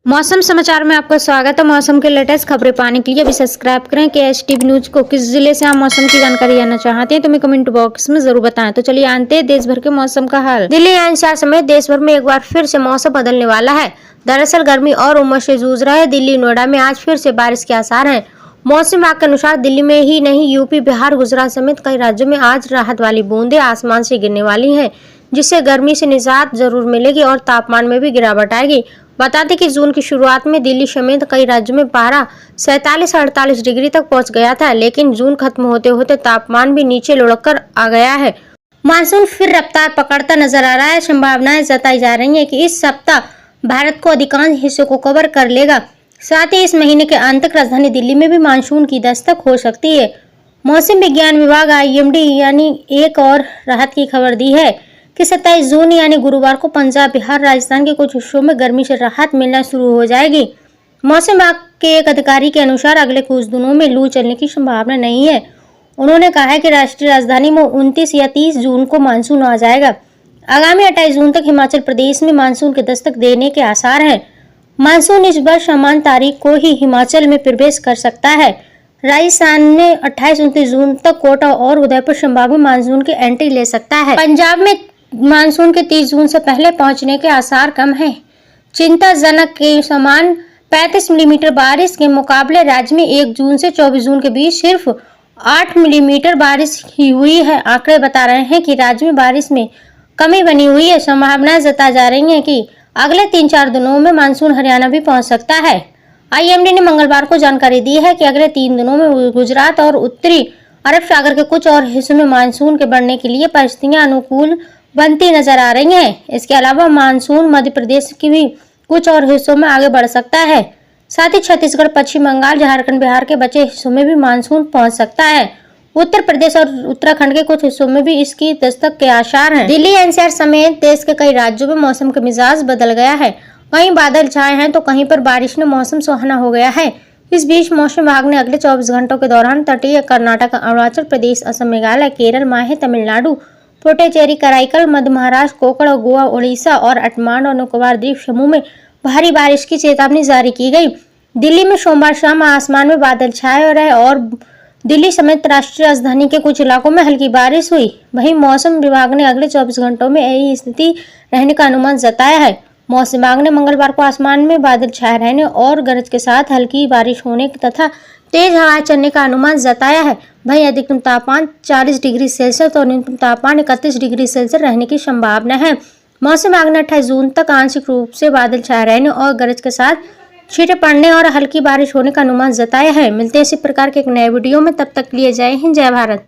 मौसम समाचार में आपका स्वागत है। मौसम के लेटेस्ट खबरें पाने के लिए अभी सब्सक्राइब करें KH टीवी न्यूज को। किस जिले से आप मौसम की जानकारी जानना चाहते हैं तो हमें कमेंट बॉक्स में जरूर बताएं। तो चलिए जानते हैं देश भर के मौसम का हाल। दिल्ली एनसीआर समेत देश भर में एक बार फिर से मौसम बदलने वाला है। दरअसल गर्मी और उमस से जूझ रहे दिल्ली नोएडा में आज फिर से बारिश के आसार है। मौसम विभाग के अनुसार दिल्ली में ही नहीं यूपी, बिहार, गुजरात समेत कई राज्यों में आज राहत वाली बूंदें आसमान से गिरने वाली हैं, जिससे गर्मी से निजात जरूर मिलेगी और तापमान में भी गिरावट आएगी। बता दें कि जून की शुरुआत में दिल्ली समेत कई राज्यों में पारा 47-48 डिग्री तक पहुंच गया था, लेकिन जून खत्म होते होते तापमान भी नीचे लुढ़क कर आ गया है। मानसून फिर रफ्तार पकड़ता नजर आ रहा है। संभावनाएं जताई जा रही हैं कि इस सप्ताह भारत को अधिकांश हिस्सों को कवर कर लेगा। साथ ही इस महीने के अंत तक राजधानी दिल्ली में भी मानसून की दस्तक हो सकती है। मौसम विज्ञान विभाग IMD यानी एक और राहत की खबर दी है कि 27 जून यानी गुरुवार को पंजाब, बिहार, राजस्थान के कुछ हिस्सों में गर्मी से राहत मिलना शुरू हो जाएगी। मौसम विभाग के एक अधिकारी के अनुसार अगले कुछ दिनों में लू चलने की संभावना नहीं है। उन्होंने कहा है कि राष्ट्रीय राजधानी में 29 या 30 जून को मानसून आ जाएगा। आगामी 28 जून तक हिमाचल प्रदेश में मानसून की दस्तक देने के आसार हैं। मानसून इस वर्ष समान तारीख को ही हिमाचल में प्रवेश कर सकता है। राजस्थान में 28-29 जून तक कोटा और उदयपुर संभाग में मानसून की एंट्री ले सकता है। पंजाब में मानसून के 30 जून से पहले पहुंचने के आसार कम हैं। चिंताजनक के समान 35 मिलीमीटर बारिश के मुकाबले राज्य में 1 जून से 24 जून के बीच सिर्फ 8 मिलीमीटर बारिश ही हुई है। आंकड़े बता रहे हैं कि राज्य में बारिश में कमी बनी हुई है। संभावनाएं जताई जा रही हैं कि अगले 3-4 दिनों में मानसून हरियाणा भी पहुंच सकता है। IMD ने मंगलवार को जानकारी दी है कि अगले 3 दिनों में गुजरात और उत्तरी अरब सागर के कुछ और हिस्सों में मानसून के बढ़ने के लिए परिस्थितियां अनुकूल बनती नजर आ रही हैं। इसके अलावा मानसून मध्य प्रदेश की भी कुछ और हिस्सों में आगे बढ़ सकता है। साथ ही छत्तीसगढ़, पश्चिम बंगाल, झारखंड, बिहार के बचे हिस्सों में भी मानसून पहुंच सकता है। उत्तर प्रदेश और उत्तराखंड के कुछ हिस्सों में भी इसकी दस्तक के आसार हैं। दिल्ली NCR समेत देश के कई राज्यों में मौसम का मिजाज बदल गया है। कहीं बादल छाए हैं तो कहीं पर बारिश ने मौसम सुहाना हो गया है। इस बीच मौसम विभाग ने अगले 24 घंटों के दौरान तटीय कर्नाटक, अरुणाचल प्रदेश, असम, मेघालय, केरल, माहे, तमिलनाडु, पुडुचेरी, कराईकल, मध्य महाराष्ट्र, कोकण, गोवा, उड़ीसा और अंडमान और निकोबार द्वीप समूह में भारी बारिश की चेतावनी जारी की गई। दिल्ली में सोमवार शाम आसमान में बादल छाए रहे और दिल्ली समेत राष्ट्रीय राजधानी के कुछ इलाकों में हल्की बारिश हुई। वहीं मौसम विभाग ने अगले 24 घंटों में यही स्थिति रहने का अनुमान जताया है। मौसम विभाग ने मंगलवार को आसमान में बादल छाए रहने और गरज के साथ हल्की बारिश होने तथा तेज हवाएं चलने का अनुमान जताया है। वहीं अधिकतम तापमान 40 डिग्री सेल्सियस और न्यूनतम तापमान 31 डिग्री सेल्सियस रहने की संभावना है। मौसम विभाग ने 28 जून तक आंशिक रूप से बादल छाए रहने और गरज के साथ छींटे पड़ने और हल्की बारिश होने का अनुमान जताया है। मिलते हैं इसी प्रकार के एक नए वीडियो में, तब तक लिए जय हिंद, जय भारत।